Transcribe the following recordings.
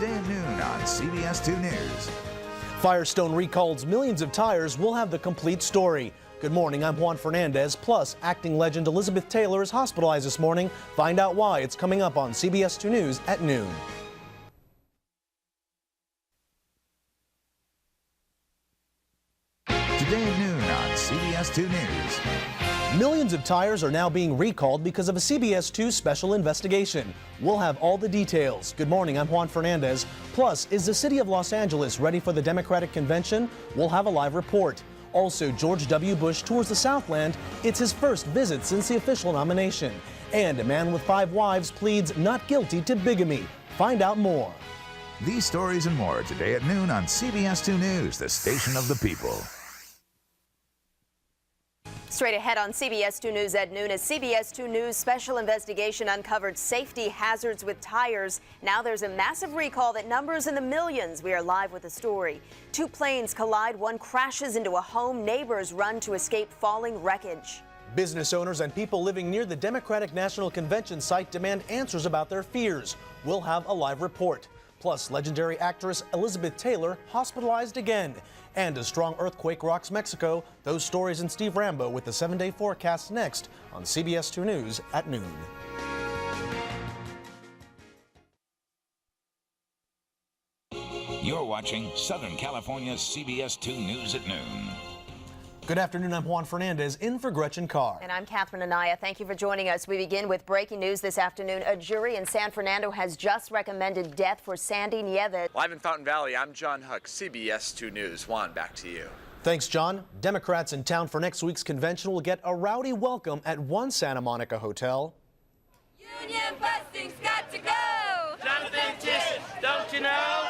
Today at noon on CBS 2 News. Firestone recalls millions of tires. We'll have the complete story. Good morning, I'm Juan Fernandez. Plus, acting legend Elizabeth Taylor is hospitalized this morning. Find out why. It's coming up on CBS 2 News at noon. Today at noon on CBS 2 News. Millions of tires are now being recalled because of a CBS 2 special investigation. We'll have all the details. Good morning, I'm Juan Fernandez. Plus, is the city of Los Angeles ready for the Democratic convention? We'll have a live report. Also, George W. Bush tours the Southland. It's his first visit since the official nomination. And a man with 5 wives pleads not guilty to bigamy. Find out more. These stories and more today at noon on CBS 2 News, the station of the people. Straight ahead on CBS 2 News at noon, a CBS 2 News special investigation uncovered safety hazards with tires. Now there's a massive recall that numbers in the millions. We are live with the story. 2 planes collide, one crashes into a home. Neighbors run to escape falling wreckage. Business owners and people living near the Democratic National Convention site demand answers about their fears. We'll have a live report. Plus, legendary actress Elizabeth Taylor hospitalized again. And a strong earthquake rocks Mexico. Those stories and Steve Rambo with the 7-day forecast next on CBS 2 News at noon. You're watching Southern California's CBS 2 News at noon. Good afternoon, I'm Juan Fernandez in for Gretchen Carr. And I'm Catherine Anaya. Thank you for joining us. We begin with breaking news this afternoon. A jury in San Fernando has just recommended death for Sandy Nieves. Live in Fountain Valley, I'm John Huck, CBS 2 News. Juan, back to you. Thanks, John. Democrats in town for next week's convention will get a rowdy welcome at one Santa Monica hotel. Union busting's got to go! Jonathan Tish, don't you know?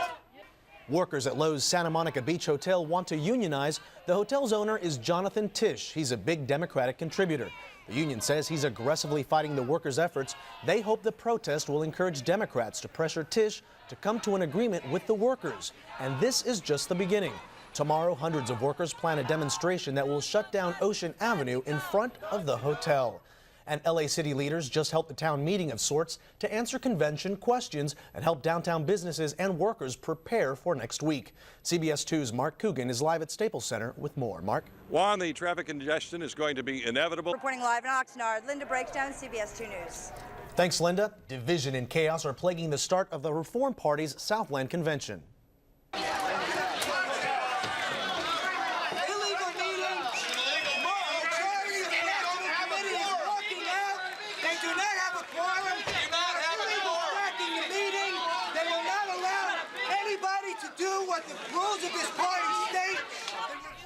Workers at Lowe's Santa Monica Beach Hotel want to unionize. The hotel's owner is Jonathan Tish. He's a big Democratic contributor. The union says he's aggressively fighting the workers' efforts. They hope the protest will encourage Democrats to pressure Tish to come to an agreement with the workers. And this is just the beginning. Tomorrow, hundreds of workers plan a demonstration that will shut down Ocean Avenue in front of the hotel. And LA city leaders just held a town meeting of sorts to answer convention questions and help downtown businesses and workers prepare for next week. CBS 2's Mark Coogan is live at Staples Center with more. Mark? Juan, the traffic congestion is going to be inevitable. Reporting live in Oxnard, Linda breaks down CBS 2 News. Thanks, Linda. Division and chaos are plaguing the start of the Reform Party's Southland Convention.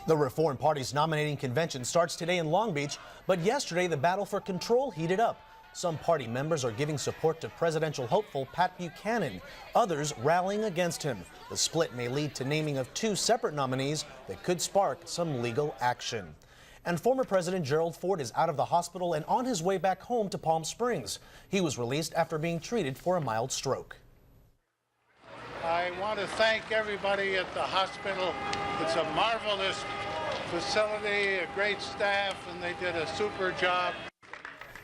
The Reform Party's nominating convention starts today in Long Beach, but yesterday the battle for control heated up. Some party members are giving support to presidential hopeful Pat Buchanan, others rallying against him. The split may lead to naming of 2 separate nominees that could spark some legal action. And former President Gerald Ford is out of the hospital and on his way back home to Palm Springs. He was released after being treated for a mild stroke. I want to thank everybody at the hospital. It's a marvelous facility, a great staff, and they did a super job.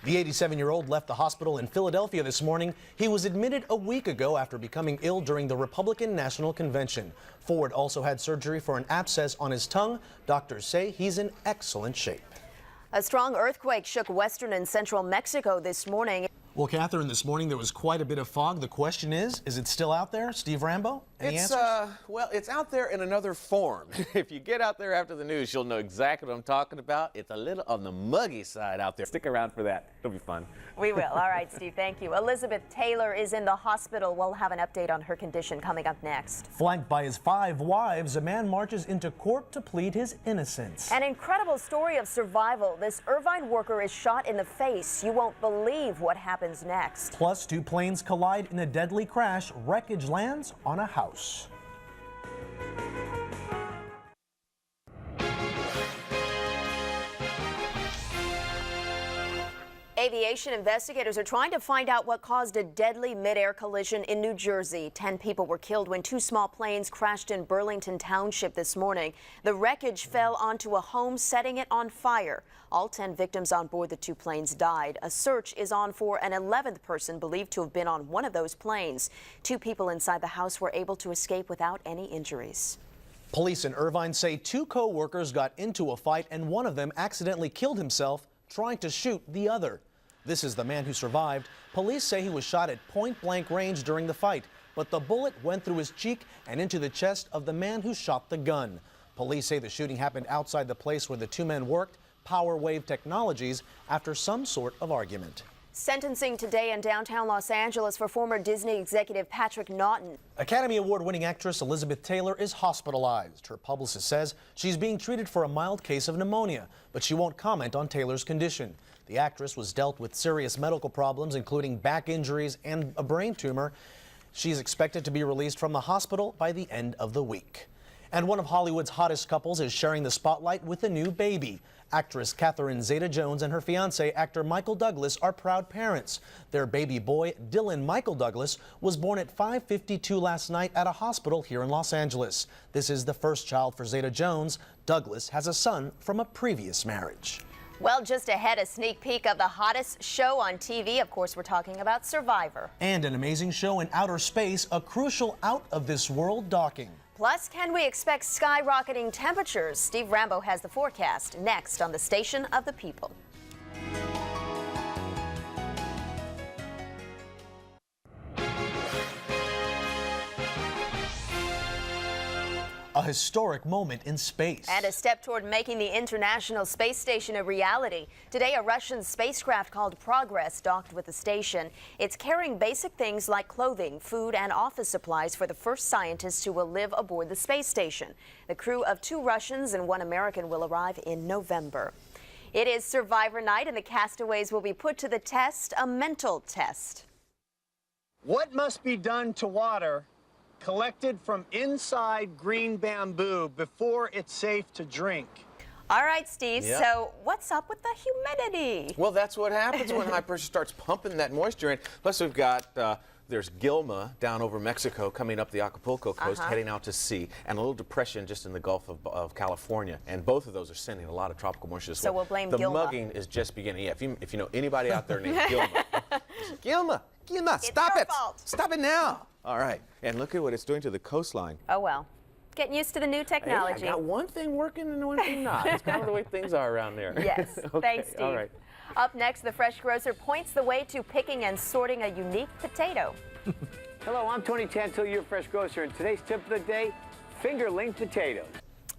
The 87-year-old left the hospital in Philadelphia this morning. He was admitted a week ago after becoming ill during the Republican National Convention. Ford also had surgery for an abscess on his tongue. Doctors say he's in excellent shape. A strong earthquake shook western and central Mexico this morning. Well, Catherine, this morning there was quite a bit of fog. The question is it still out there? Steve Rambo, any answers? Well, it's out there in another form. If you get out there after the news, you'll know exactly what I'm talking about. It's a little on the muggy side out there. Stick around for that. It'll be fun. We will. All right, Steve, thank you. Elizabeth Taylor is in the hospital. We'll have an update on her condition coming up next. Flanked by his 5 wives, a man marches into court to plead his innocence. An incredible story of survival. This Irvine worker is shot in the face. You won't believe what happens next. Plus, 2 planes collide in a deadly crash. Wreckage lands on a house. aviation, investigators are trying to find out what caused a deadly mid-air collision in New Jersey. 10 people were killed when two small planes crashed in Burlington Township this morning. The wreckage fell onto a home, setting it on fire. All 10 victims on board the two planes died. A search is on for an 11th person believed to have been on one of those planes. Two people inside the house were able to escape without any injuries. Police in Irvine say two co-workers got into a fight and one of them accidentally killed himself trying to shoot the other. This is the man who survived. Police say he was shot at point-blank range during the fight, but the bullet went through his cheek and into the chest of the man who shot the gun. Police say the shooting happened outside the place where the two men worked, Power Wave Technologies, after some sort of argument. Sentencing today in downtown Los Angeles for former Disney executive Patrick Naughton. Academy Award-winning actress Elizabeth Taylor is hospitalized. Her publicist says she's being treated for a mild case of pneumonia, but she won't comment on Taylor's condition. The actress was dealt with serious medical problems, including back injuries and a brain tumor. She's expected to be released from the hospital by the end of the week. And one of Hollywood's hottest couples is sharing the spotlight with a new baby. Actress Catherine Zeta-Jones and her fiancé, actor Michael Douglas, are proud parents. Their baby boy, Dylan Michael Douglas, was born at 5:52 last night at a hospital here in Los Angeles. This is the first child for Zeta-Jones. Douglas has a son from a previous marriage. Well, just ahead, a sneak peek of the hottest show on TV. Of course, we're talking about Survivor. And an amazing show in outer space, a crucial out-of-this-world docking. Plus, can we expect skyrocketing temperatures? Steve Rambo has the forecast next on the Station of the People. A historic moment in space. And a step toward making the International Space Station a reality. Today, a Russian spacecraft called Progress docked with the station. It's carrying basic things like clothing, food, and office supplies for the first scientists who will live aboard the space station. The crew of 2 Russians and 1 American will arrive in November. It is Survivor night, and the castaways will be put to the test, a mental test. What must be done to water collected from inside green bamboo before it's safe to drink? All right, Steve, Yep. So what's up with the humidity? Well, that's what happens when high pressure starts pumping that moisture in. Plus, we've got there's Gilma down over Mexico coming up the Acapulco coast, heading out to sea, and a little depression just in the Gulf of California. And both of those are sending a lot of tropical moisture as well. So we'll blame the Gilma. The mugging is just beginning. Yeah, if you know anybody out there named Gilma, Gilma, stop it! Fault. Stop it now! All right, and look at what it's doing to the coastline. Oh, well. Getting used to the new technology. Hey, I got one thing working and one thing not. It's kind of the way things are around there. Yes. Okay, Thanks, Steve. all right. Up next, the fresh grocer points the way to picking and sorting a unique potato. Hello, I'm Tony Tantil, your fresh grocer, and today's tip of the day, fingerling potatoes.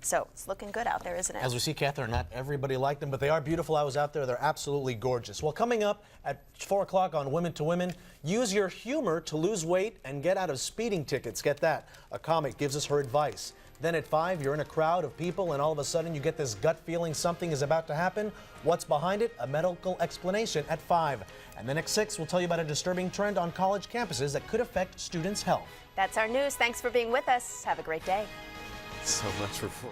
So it's looking good out there, isn't it? As we see, Catherine, not everybody liked them, but they are beautiful. I was out there. They're absolutely gorgeous. Well, coming up at 4 o'clock on Women to Women, use your humor to lose weight and get out of speeding tickets. Get that. A comic gives us her advice. Then at 5, you're in a crowd of people, and all of a sudden you get this gut feeling something is about to happen. What's behind it? A medical explanation at 5. And then at 6, we'll tell you about a disturbing trend on college campuses that could affect students' health. That's our news. Thanks for being with us. Have a great day. So much for free.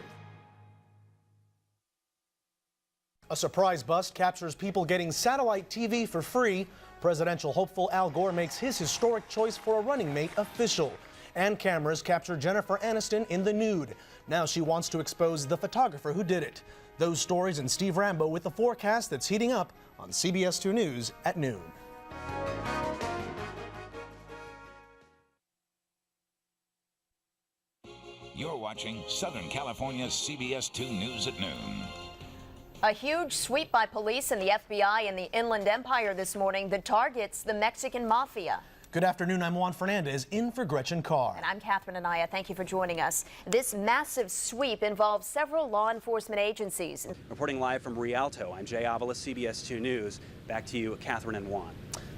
A surprise bust captures people getting satellite TV for free. Presidential hopeful Al Gore makes his historic choice for a running mate official. And cameras capture Jennifer Aniston in the nude. Now she wants to expose the photographer who did it. Those stories and Steve Rambo with the forecast that's heating up on CBS 2 News at noon. You're watching Southern California's CBS 2 News at noon. A huge sweep by police and the FBI in the Inland Empire this morning that targets the Mexican mafia. Good afternoon, I'm Juan Fernandez, in for Gretchen Carr. And I'm Catherine Anaya. Thank you for joining us. This massive sweep involves several law enforcement agencies. Reporting live from Rialto, I'm Jay Avila, CBS 2 News. Back to you, Catherine and Juan.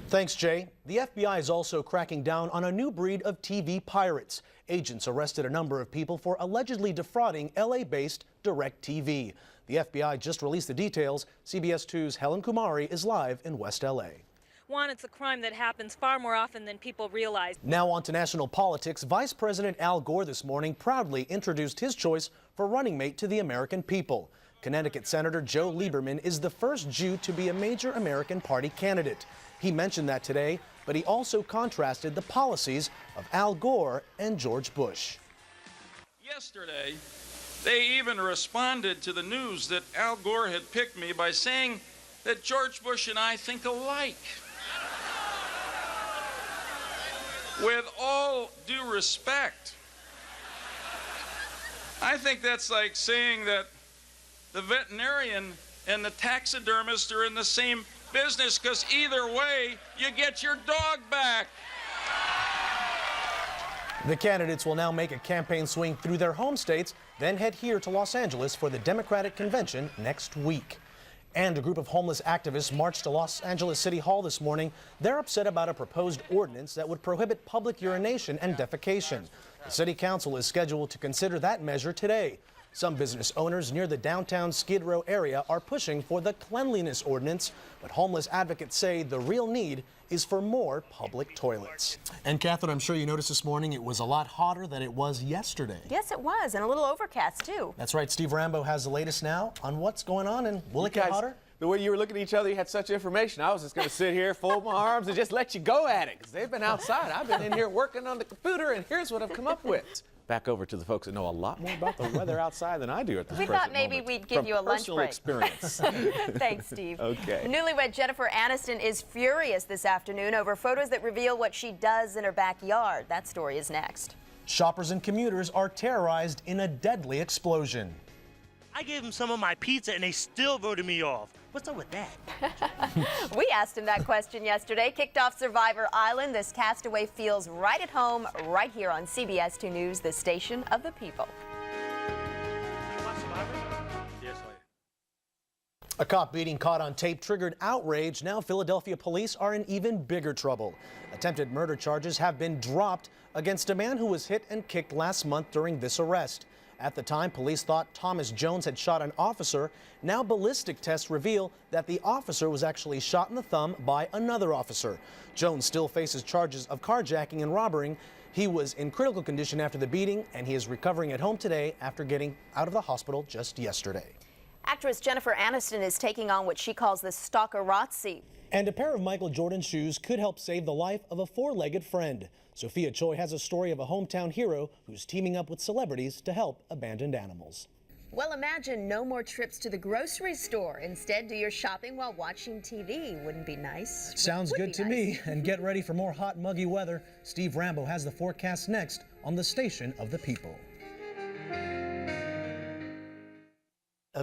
Thanks, Jay. The FBI is also cracking down on a new breed of TV pirates. Agents arrested a number of people for allegedly defrauding LA-based DirecTV. The FBI just released the details. CBS 2's Helen Kumari is live in West LA. Juan, it's a crime that happens far more often than people realize. Now on to national politics. Vice President Al Gore this morning proudly introduced his choice for running mate to the American people. Connecticut Senator Joe Lieberman is the first Jew to be a major American Party candidate. He mentioned that today, but he also contrasted the policies of Al Gore and George Bush. Yesterday, they even responded to the news that Al Gore had picked me by saying that George Bush and I think alike. With all due respect, I think that's like saying that the veterinarian and the taxidermist are in the same business, because either way, you get your dog back. The candidates will now make a campaign swing through their home states, then head here to Los Angeles for the Democratic convention next week. And a group of homeless activists marched to Los Angeles City Hall this morning. They're upset about a proposed ordinance that would prohibit public urination and defecation. The city council is scheduled to consider that measure today. Some business owners near the downtown Skid Row area are pushing for the cleanliness ordinance, but homeless advocates say the real need is for more public toilets. And Catherine, I'm sure you noticed this morning it was a lot hotter than it was yesterday. Yes, it was, and a little overcast too. That's right. Steve Rambo has the latest now on what's going on, and will it get hotter? The way you were looking at each other, you had such information. I was just going to sit here, fold my arms, and just let you go at it, because they've been outside. I've been in here working on the computer, and here's what I've come up with. Back over to the folks that know a lot more about the weather outside than I do at this present moment. We thought maybe we'd give you a lunch break. Experience. Thanks, Steve. Okay. Newlywed Jennifer Aniston is furious this afternoon over photos that reveal what she does in her backyard. That story is next. Shoppers and commuters are terrorized in a deadly explosion. I gave them some of my pizza and they still voted me off. What's up with that? We asked him that question yesterday. Kicked off Survivor Island. This castaway feels right at home right here on CBS 2 News, the station of the people. A cop beating caught on tape triggered outrage. Now Philadelphia police are in even bigger trouble. Attempted murder charges have been dropped against a man who was hit and kicked last month during this arrest. At the time, police thought Thomas Jones had shot an officer. Now ballistic tests reveal that the officer was actually shot in the thumb by another officer. Jones still faces charges of carjacking and robbery. He was in critical condition after the beating, and he is recovering at home today after getting out of the hospital just yesterday. Actress Jennifer Aniston is taking on what she calls the stalkerazzi. And a pair of Michael Jordan shoes could help save the life of a four-legged friend. Sophia Choi has a story of a hometown hero who's teaming up with celebrities to help abandoned animals. Well, imagine no more trips to the grocery store. Instead, do your shopping while watching TV. Wouldn't be nice? Sounds good to me. And get ready for more hot, muggy weather. Steve Rambo has the forecast next on the station of the people.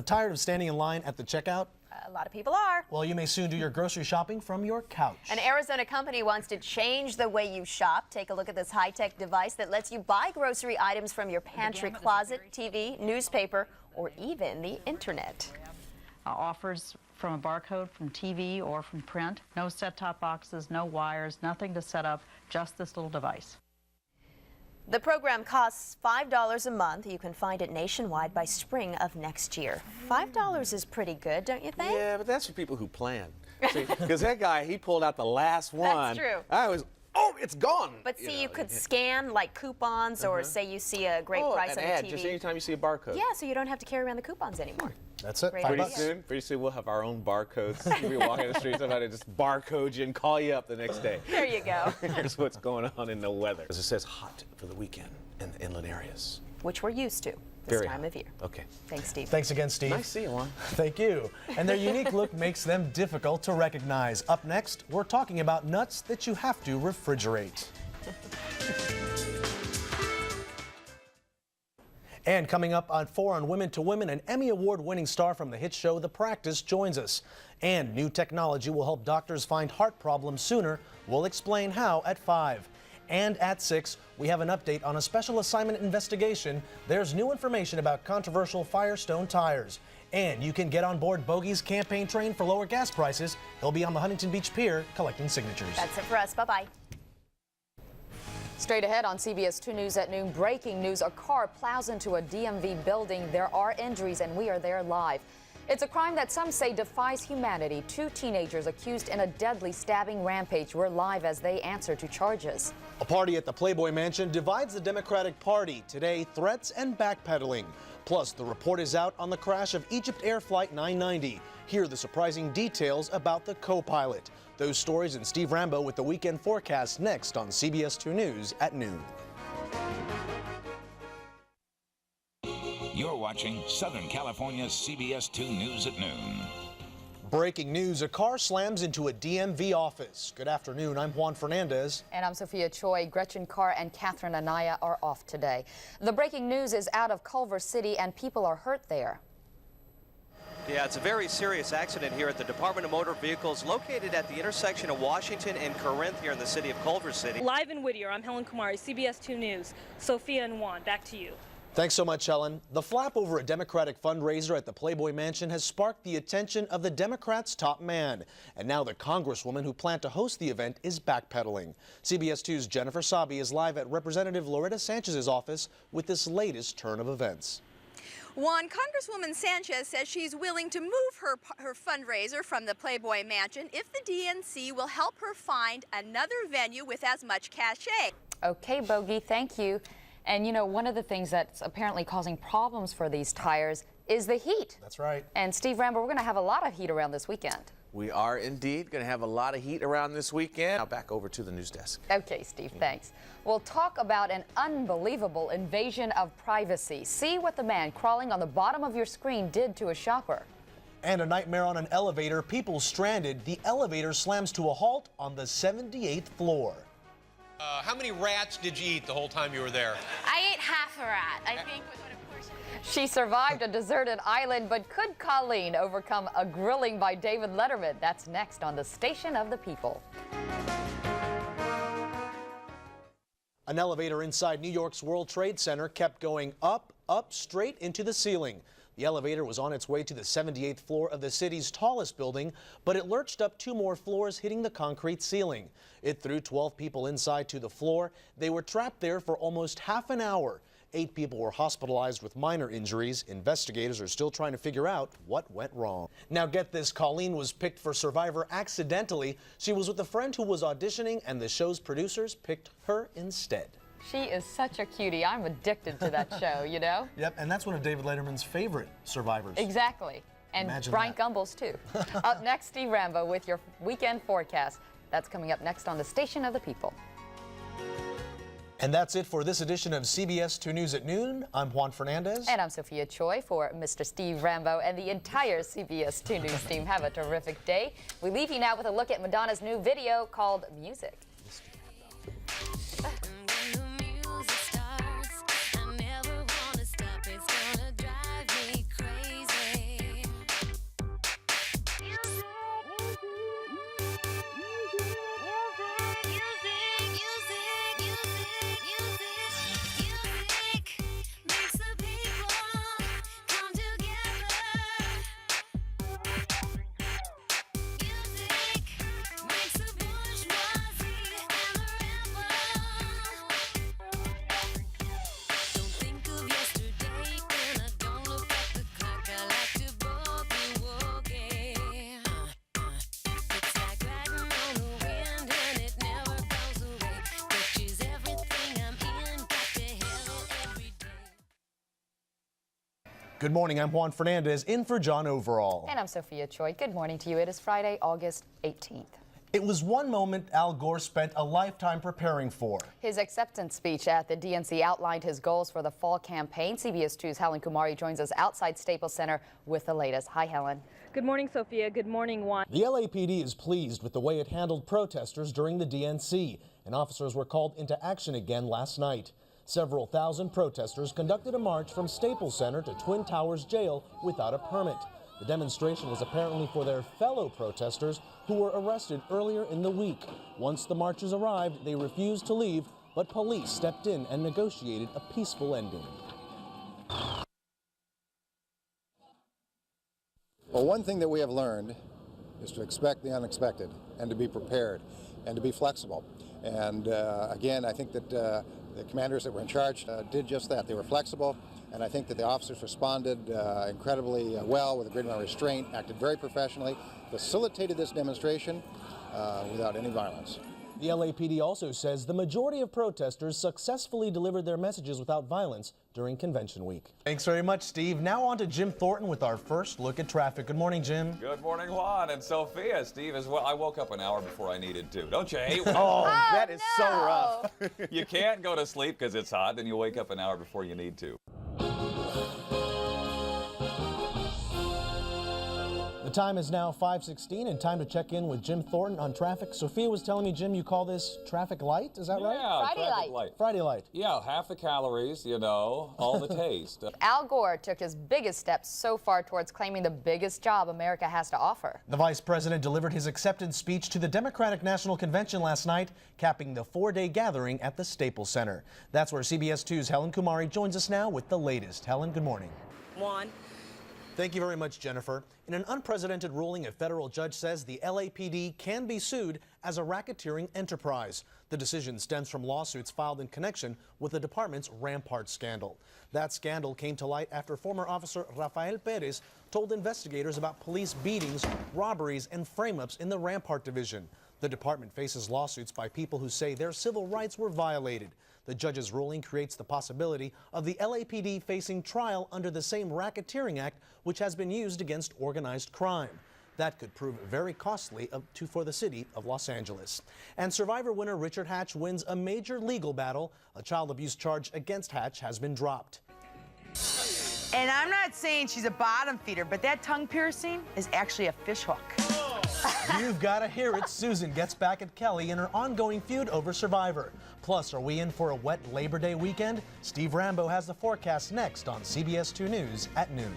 Tired of standing in line at the checkout? A lot of people are. Well, you may soon do your grocery shopping from your couch. An Arizona company wants to change the way you shop. Take a look at this high-tech device that lets you buy grocery items from your pantry, closet, TV, newspaper, or even the internet. Offers from a barcode from TV or from print. No set-top boxes, no wires, nothing to set up, just this little device. The program costs $5 a month. You can find it nationwide by spring of next year. $5 is pretty good, don't you think? Yeah, but that's for people who plan. Because that guy, he pulled out the last one. That's true. I was, oh, it's gone. But see, you could scan like coupons or say you see a great price on the TV. Just anytime you see a barcode. Yeah, so you don't have to carry around the coupons anymore. That's it. Pretty soon we'll have our own barcodes. You'll be walking the street, somebody just barcode you and call you up the next day. There you go. Here's what's going on in the weather. As it says, hot for the weekend in the inland areas. Which we're used to this time of year. Okay. Thanks, Steve. Thanks again, Steve. Nice to see you, Juan. Thank you. And their unique look makes them difficult to recognize. Up next, we're talking about nuts that you have to refrigerate. And coming up on 4 on Women to Women, an Emmy Award-winning star from the hit show The Practice joins us. And new technology will help doctors find heart problems sooner. We'll explain how at 5. And at 6, we have an update on a special assignment investigation. There's new information about controversial Firestone tires. And you can get on board Bogey's campaign train for lower gas prices. He'll be on the Huntington Beach Pier collecting signatures. That's it for us. Bye-bye. Straight ahead on CBS 2 News at noon, breaking news. A car plows into a DMV building. There are injuries, and we are there live. It's a crime that some say defies humanity. 2 teenagers accused in a deadly stabbing rampage. We're live as they answer to charges. A party at the Playboy Mansion divides the Democratic Party. Today, threats and backpedaling. Plus, the report is out on the crash of Egypt Air Flight 990. Here are the surprising details about the co-pilot. Those stories and Steve Rambo with the weekend forecast next on CBS 2 News at noon. You're watching Southern California's CBS 2 News at noon. Breaking news, a car slams into a DMV office. Good afternoon, I'm Juan Fernandez. And I'm Sophia Choi. Gretchen Carr and Catherine Anaya are off today. The breaking news is out of Culver City and people are hurt there. Yeah, it's a very serious accident here at the Department of Motor Vehicles located at the intersection of Washington and Corinth here in the city of Culver City. Live in Whittier, I'm Helen Kumari, CBS 2 News. Sophia and Juan, back to you. Thanks so much, Helen. The flap over a Democratic fundraiser at the Playboy Mansion has sparked the attention of the Democrats' top man. And now the congresswoman who planned to host the event is backpedaling. CBS 2's Jennifer Sabi is live at Representative Loretta Sanchez's office with this latest turn of events. Juan, Congresswoman Sanchez says she's willing to move her fundraiser from the Playboy Mansion if the DNC will help her find another venue with as much cachet. Okay, Bogey, thank you. And you know, one of the things that's apparently causing problems for these tires is the heat. That's right. And Steve Rambo, we're going to have a lot of heat around this weekend. We are indeed going to have a lot of heat around this weekend. Now back over to the news desk. Okay, Steve, thanks. We'll talk about an unbelievable invasion of privacy. See what the man crawling on the bottom of your screen did to a shopper. And a nightmare on an elevator. People stranded. The elevator slams to a halt on the 78th floor. How many rats did you eat the whole time you were there? I ate half a rat, I think, was what a portion. She survived a deserted island, but could Colleen overcome a grilling by David Letterman? That's next on the Station of the People. An elevator inside New York's World Trade Center kept going up, straight into the ceiling. The elevator was on its way to the 78th floor of the city's tallest building, but it lurched up 2 more floors, hitting the concrete ceiling. It threw 12 people inside to the floor. They were trapped there for almost half an hour. 8 people were hospitalized with minor injuries. Investigators are still trying to figure out what went wrong. Now get this, Colleen was picked for Survivor accidentally. She was with a friend who was auditioning, and the show's producers picked her instead. She is such a cutie. I'm addicted to that show, you know? Yep, and that's one of David Letterman's favorite survivors. Exactly. And Imagine Brian that. Gumbel's, too. Up next, Steve Rambo with your weekend forecast. That's coming up next on the Station of the People. And that's it for this edition of CBS 2 News at noon. I'm Juan Fernandez. And I'm Sophia Choi for Mr. Steve Rambo and the entire CBS 2 News team. Have a terrific day. We leave you now with a look at Madonna's new video called Music. Good morning, I'm Juan Fernandez, in for John Overall. And I'm Sophia Choi. Good morning to you. It is Friday, August 18th. It was one moment Al Gore spent a lifetime preparing for. His acceptance speech at the DNC outlined his goals for the fall campaign. CBS 2's Helen Kumari joins us outside Staples Center with the latest. Hi, Helen. Good morning, Sophia. Good morning, Juan. The LAPD is pleased with the way it handled protesters during the DNC, and officers were called into action again last night. Several thousand protesters conducted a march from Staples Center to Twin Towers Jail without a permit. The demonstration was apparently for their fellow protesters who were arrested earlier in the week. Once the marchers arrived, they refused to leave, but police stepped in and negotiated a peaceful ending. Well, one thing that we have learned is to expect the unexpected and to be prepared and to be flexible. And again, I think that The commanders that were in charge did just that. They were flexible, and I think that the officers responded incredibly well with a great amount of restraint, acted very professionally, facilitated this demonstration without any violence. The LAPD also says the majority of protesters successfully delivered their messages without violence during convention week. Thanks very much, Steve. Now on to Jim Thornton with our first look at traffic. Good morning, Jim. Good morning, Juan and Sophia. Steve as well. I woke up an hour before I needed to. Don't you hate when that is so rough. you can't go to sleep because it's hot, then you wake up an hour before you need to. The time is now 5:16 and time to check in with Jim Thornton on traffic. Sophia was telling me, Jim, you call this traffic light, is that right? Yeah, Friday light. Friday light. Yeah, half the calories, you know, all the taste. Al Gore took his biggest steps so far towards claiming the biggest job America has to offer. The vice president delivered his acceptance speech to the Democratic National Convention last night, capping the 4-day gathering at the Staples Center. That's where CBS 2's Helen Kumari joins us now with the latest. Helen, good morning. Juan. Thank you very much, Jennifer. In an unprecedented ruling, a federal judge says the LAPD can be sued as a racketeering enterprise. The decision stems from lawsuits filed in connection with the department's Rampart scandal. That scandal came to light after former officer Rafael Perez told investigators about police beatings, robberies, and frame-ups in the Rampart division. The department faces lawsuits by people who say their civil rights were violated. The judge's ruling creates the possibility of the LAPD facing trial under the same Racketeering Act, which has been used against organized crime. That could prove very costly for the city of Los Angeles. And Survivor winner Richard Hatch wins a major legal battle. A child abuse charge against Hatch has been dropped. And I'm not saying she's a bottom feeder, but that tongue piercing is actually a fishhook. You've got to hear it. Susan gets back at Kelly in her ongoing feud over Survivor. Plus, are we in for a wet Labor Day weekend? Steve Rambo has the forecast next on CBS 2 News at noon.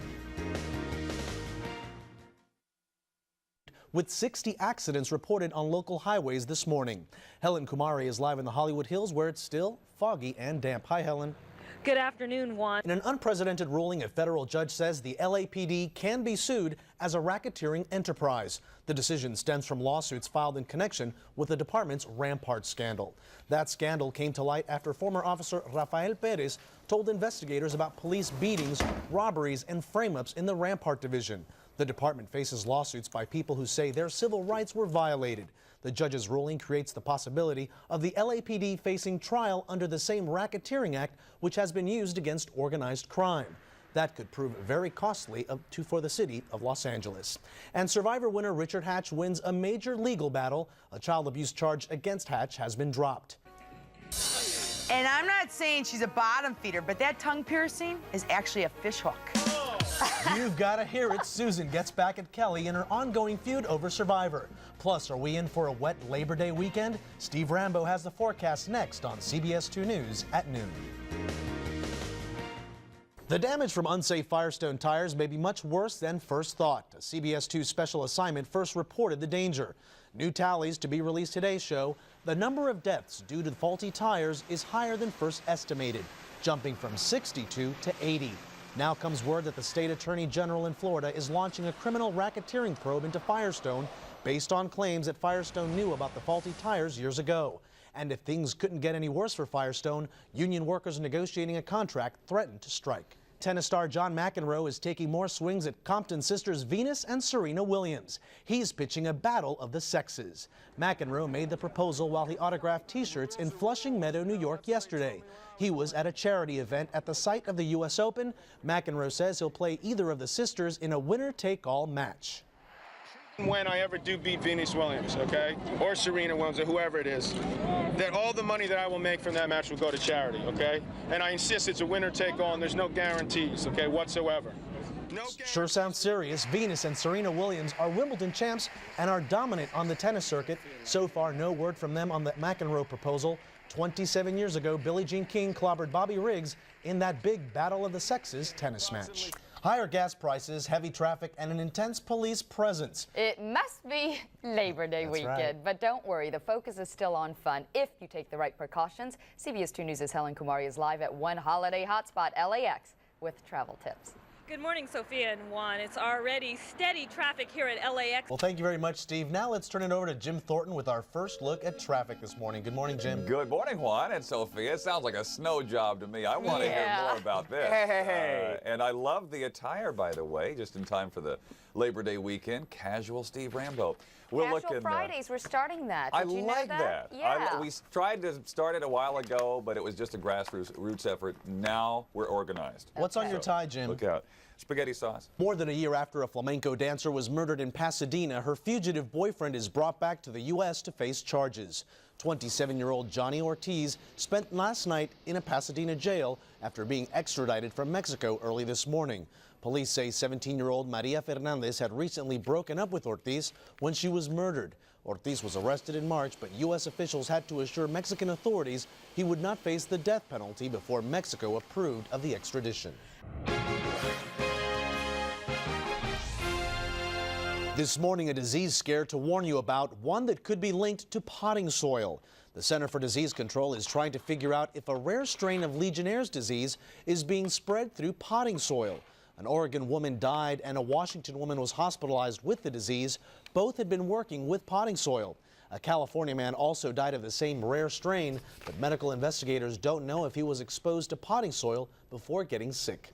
With 60 accidents reported on local highways this morning. Helen Kumari is live in the Hollywood Hills where it's still foggy and damp. Hi, Helen. Good afternoon, Juan. In an unprecedented ruling, a federal judge says the LAPD can be sued as a racketeering enterprise. The decision stems from lawsuits filed in connection with the department's Rampart scandal. That scandal came to light after former officer Rafael Perez told investigators about police beatings, robberies, and frame-ups in the Rampart division. The department faces lawsuits by people who say their civil rights were violated. The judge's ruling creates the possibility of the LAPD facing trial under the same Racketeering Act, which has been used against organized crime. That could prove very costly for the city of Los Angeles. And Survivor winner Richard Hatch wins a major legal battle. A child abuse charge against Hatch has been dropped. And I'm not saying she's a bottom feeder, but that tongue piercing is actually a fishhook. You've got to hear it. Susan gets back at Kelly in her ongoing feud over Survivor. Plus, are we in for a wet Labor Day weekend? Steve Rambo has the forecast next on CBS 2 News at noon. The damage from unsafe Firestone tires may be much worse than first thought. A CBS 2 special assignment first reported the danger. New tallies to be released today show the number of deaths due to faulty tires is higher than first estimated, jumping from 62 to 80. Now comes word that the state attorney general in Florida is launching a criminal racketeering probe into Firestone based on claims that Firestone knew about the faulty tires years ago. And if things couldn't get any worse for Firestone, union workers negotiating a contract threatened to strike. Tennis star John McEnroe is taking more swings at Compton sisters Venus and Serena Williams. He's pitching a battle of the sexes. McEnroe made the proposal while he autographed T-shirts in Flushing Meadow, New York yesterday. He was at a charity event at the site of the U.S. Open. McEnroe says he'll play either of the sisters in a winner-take-all match. When I ever do beat Venus Williams, okay, or Serena Williams, or whoever it is, that all the money that I will make from that match will go to charity, okay? And I insist it's a winner-take-all, and there's no guarantees, okay, whatsoever. Sure sounds serious. Venus and Serena Williams are Wimbledon champs and are dominant on the tennis circuit. So far, no word from them on the McEnroe proposal. 27 years ago, Billie Jean King clobbered Bobby Riggs in that big Battle of the Sexes tennis match. Higher gas prices, heavy traffic, and an intense police presence. It must be Labor Day weekend, right. But don't worry, the focus is still on fun if you take the right precautions. CBS 2 News' Helen Kumari is live at one holiday hotspot, LAX, with travel tips. Good morning, Sophia and Juan. It's already steady traffic here at LAX. Well, thank you very much, Steve. Now let's turn it over to Jim Thornton with our first look at traffic this morning. Good morning, Jim. Good morning, Juan and Sophia. It sounds like a snow job to me. I want to hear more about this. Hey. And I love the attire, by the way, just in time for the Labor Day weekend. Casual Steve Rambo. Casual Fridays, we're starting that. Did you know like that. Yeah. We tried to start it a while ago, but it was just a grassroots effort. Now we're organized. What's on your tie, Jim? Look out. Spaghetti sauce. More than a year after a flamenco dancer was murdered in Pasadena, her fugitive boyfriend is brought back to the U.S. to face charges. 27-year-old Johnny Ortiz spent last night in a Pasadena jail after being extradited from Mexico early this morning. Police say 17-year-old Juan Fernandez had recently broken up with Ortiz when she was murdered. Ortiz was arrested in March, but U.S. officials had to assure Mexican authorities he would not face the death penalty before Mexico approved of the extradition. This morning, a disease scare to warn you about, one that could be linked to potting soil. The Center for Disease Control is trying to figure out if a rare strain of Legionnaire's disease is being spread through potting soil. An Oregon woman died and a Washington woman was hospitalized with the disease. Both had been working with potting soil. A California man also died of the same rare strain, but medical investigators don't know if he was exposed to potting soil before getting sick.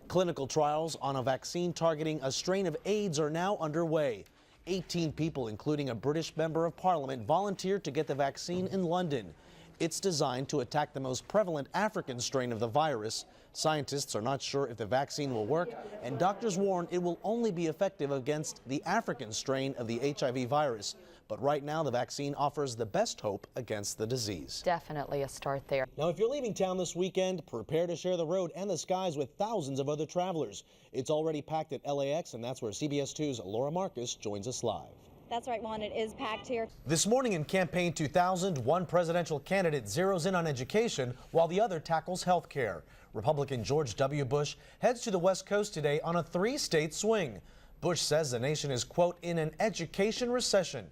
Clinical trials on a vaccine targeting a strain of AIDS are now underway. 18 people, including a British member of parliament, volunteered to get the vaccine in London. It's designed to attack the most prevalent African strain of the virus. Scientists are not sure if the vaccine will work, and doctors warn it will only be effective against the African strain of the HIV virus. But right now, the vaccine offers the best hope against the disease. Definitely a start there. Now, if you're leaving town this weekend, prepare to share the road and the skies with thousands of other travelers. It's already packed at LAX, and that's where CBS 2's Laura Marcus joins us live. That's right, Juan. It is packed here. This morning in Campaign 2000, one presidential candidate zeroes in on education while the other tackles health care. Republican George W. Bush heads to the West Coast today on a three-state swing. Bush says the nation is, quote, in an education recession.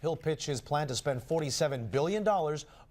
He'll pitch his plan to spend $47 billion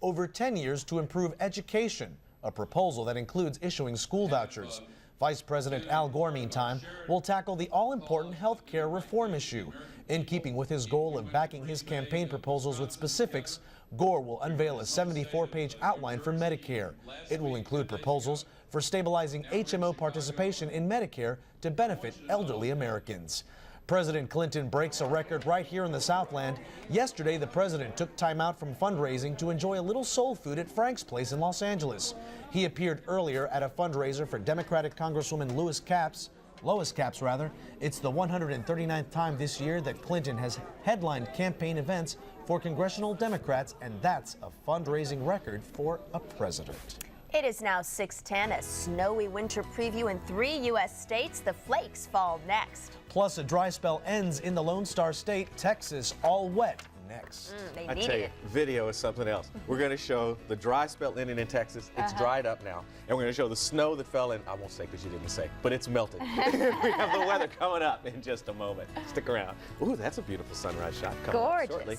over 10 years to improve education, a proposal that includes issuing school vouchers. Vice President Al Gore, meantime, will tackle the all-important health care reform issue. In keeping with his goal of backing his campaign proposals with specifics, Gore will unveil a 74-page outline for Medicare. It will include proposals for stabilizing HMO participation in Medicare to benefit elderly Americans. President Clinton breaks a record right here in the Southland. Yesterday, the president took time out from fundraising to enjoy a little soul food at Frank's Place in Los Angeles. He appeared earlier at a fundraiser for Democratic Congresswoman Lois Capps. It's the 139th time this year that Clinton has headlined campaign events for congressional Democrats, and that's a fundraising record for a president. It is now 6:10, a snowy winter preview in 3 U.S. states. The flakes fall next. Plus, a dry spell ends in the Lone Star State, Texas, all wet next. I tell you, video is something else. We're going to show the dry spell ending in Texas. It's dried up now. And we're going to show the snow that fell in. I won't say because you didn't say, but it's melted. We have the weather coming up in just a moment. Stick around. Ooh, that's a beautiful sunrise shot coming up shortly.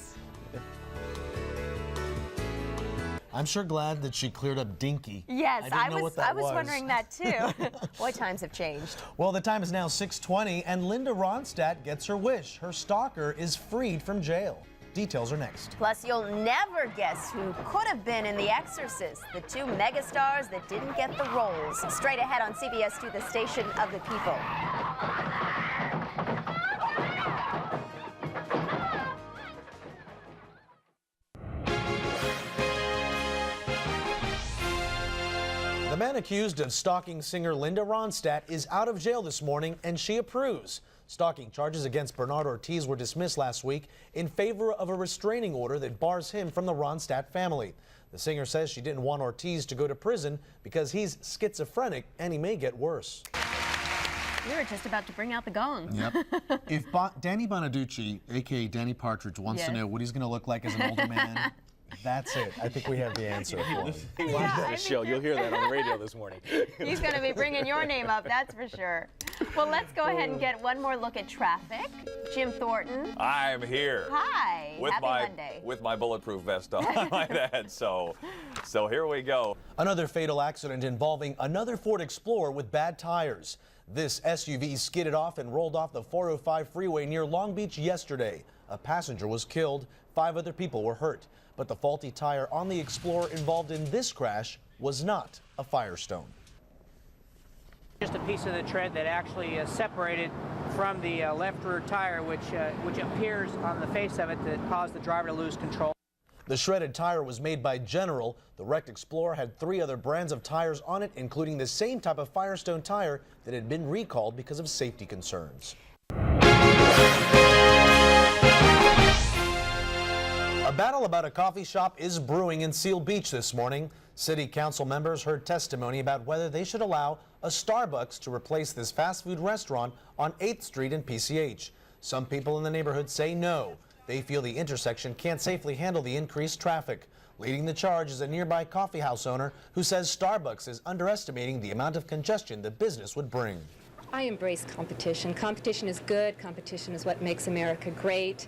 I'm sure glad that she cleared up Dinky. Yes, I was was wondering that too. Boy, times have changed. Well, the time is now 6:20, and Linda Ronstadt gets her wish. Her stalker is freed from jail. Details are next. Plus, you'll never guess who could have been in The Exorcist, the two megastars that didn't get the roles. Straight ahead on CBS 2, the station of the people. The man accused of stalking singer Linda Ronstadt is out of jail this morning, and she approves. Stalking charges against Bernard Ortiz were dismissed last week in favor of a restraining order that bars him from the Ronstadt family. The singer says she didn't want Ortiz to go to prison because he's schizophrenic and he may get worse. You were just about to bring out the gong. Yep. If Danny Bonaducci, a.k.a. Danny Partridge, wants to know what he's going to look like as an older man, that's it. I think we have the answer for him. Watch that show. You'll hear that on the radio this morning. He's going to be bringing your name up, that's for sure. Well, let's go ahead and get one more look at traffic. Jim Thornton. I'm here. Hi. Happy Monday. With my bulletproof vest on, I might add. So here we go. Another fatal accident involving another Ford Explorer with bad tires. This SUV skidded off and rolled off the 405 freeway near Long Beach yesterday. A passenger was killed. 5 other people were hurt. But the faulty tire on the Explorer involved in this crash was not a Firestone. Just a piece of the tread that actually separated from the left rear tire, which appears on the face of it that caused the driver to lose control. The shredded tire was made by General. The wrecked Explorer had 3 other brands of tires on it, including the same type of Firestone tire that had been recalled because of safety concerns. A battle about a coffee shop is brewing in Seal Beach this morning. City council members heard testimony about whether they should allow a Starbucks to replace this fast food restaurant on 8th Street in PCH. Some people in the neighborhood say no. They feel the intersection can't safely handle the increased traffic. Leading the charge is a nearby coffee house owner who says Starbucks is underestimating the amount of congestion the business would bring. I embrace competition. Competition is good. Competition is what makes America great.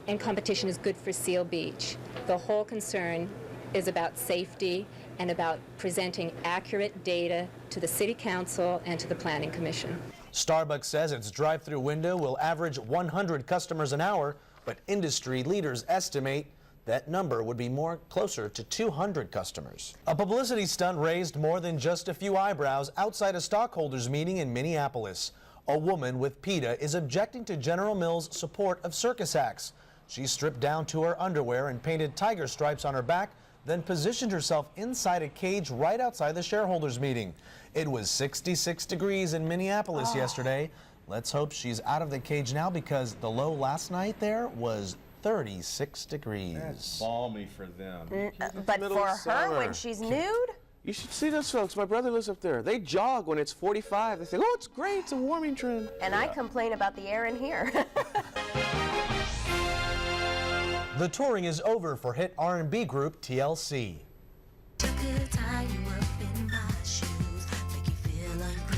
And competition is good for Seal Beach. The whole concern is about safety and about presenting accurate data to the City Council and to the Planning Commission. Starbucks says its drive-through window will average 100 customers an hour, but industry leaders estimate that number would be more closer to 200 customers. A publicity stunt raised more than just a few eyebrows outside a stockholders meeting in Minneapolis. A woman with PETA is objecting to General Mills' support of circus acts. She stripped down to her underwear and painted tiger stripes on her back, then positioned herself inside a cage right outside the shareholders meeting. It was 66 degrees in Minneapolis yesterday. Let's hope she's out of the cage now, because the low last night there was 36 degrees. That's balmy for them. But for her, when she's nude? You should see those folks. My brother lives up there. They jog when it's 45. They say, oh, it's great. It's a warming trend. And I complain about the air in here. The touring is over for hit R&B group TLC.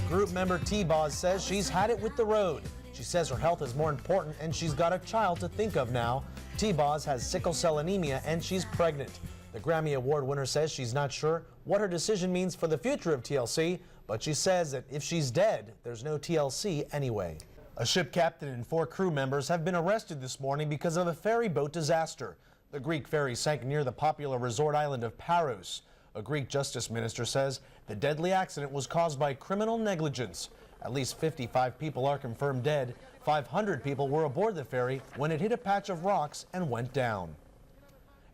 Group member T-Boz says she's had it with the road. She says her health is more important and she's got a child to think of now. T-Boz has sickle cell anemia and she's pregnant. The Grammy Award winner says she's not sure what her decision means for the future of TLC, but she says that if she's dead, there's no TLC anyway. A ship captain and 4 crew members have been arrested this morning because of a ferry boat disaster. The Greek ferry sank near the popular resort island of Paros. A Greek justice minister says the deadly accident was caused by criminal negligence. At least 55 people are confirmed dead. 500 people were aboard the ferry when it hit a patch of rocks and went down.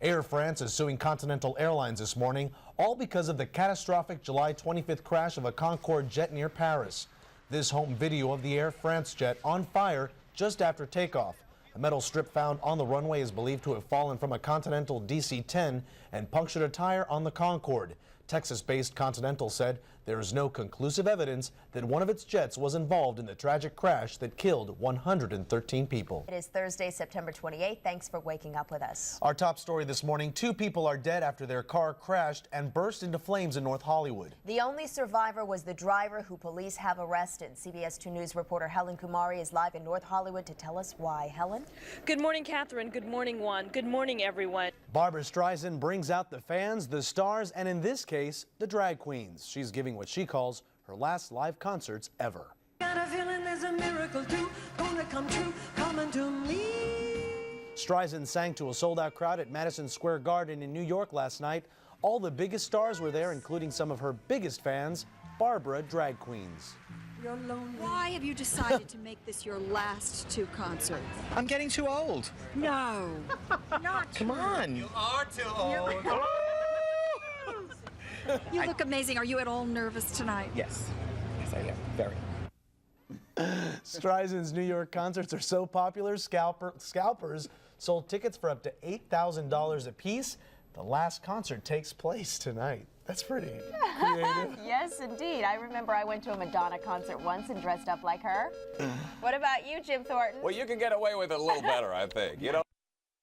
Air France is suing Continental Airlines this morning, all because of the catastrophic July 25th crash of a Concorde jet near Paris. This home video of the Air France jet on fire just after takeoff. A metal strip found on the runway is believed to have fallen from a Continental DC-10 and punctured a tire on the Concorde. Texas-based Continental said there is no conclusive evidence that one of its jets was involved in the tragic crash that killed 113 people. It is Thursday, September 28th. Thanks for waking up with us. Our top story this morning: 2 people are dead after their car crashed and burst into flames in North Hollywood. The only survivor was the driver, who police have arrested. CBS 2 News reporter Helen Kumari is live in North Hollywood to tell us why. Helen? Good morning, Catherine. Good morning, Juan. Good morning, everyone. Barbra Streisand brings out the fans, the stars, and in this case, the drag queens. She's giving what she calls her last live concerts ever. Got a feeling there's a miracle too, gonna come true, coming to me. Streisand sang to a sold-out crowd at Madison Square Garden in New York last night. All the biggest stars were there, including some of her biggest fans, Barbra drag queens. You're lonely. Why have you decided to make this your last 2 concerts? I'm getting too old. No, not Come on. You are too old. You look amazing. Are you at all nervous tonight? Yes. Yes, I am. Very. Streisand's New York concerts are so popular, scalpers sold tickets for up to $8,000 a piece. The last concert takes place tonight. That's pretty creative. Yes, indeed. I remember I went to a Madonna concert once and dressed up like her. What about you, Jim Thornton? Well, you can get away with it a little better, I think. You know.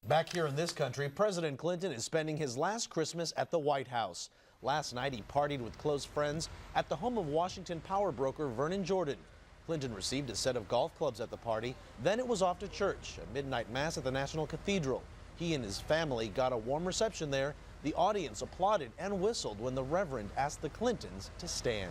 Back here in this country, President Clinton is spending his last Christmas at the White House. Last night, he partied with close friends at the home of Washington power broker Vernon Jordan. Clinton received a set of golf clubs at the party. Then it was off to church, a midnight mass at the National Cathedral. He and his family got a warm reception there. The audience applauded and whistled when the Reverend asked the Clintons to stand.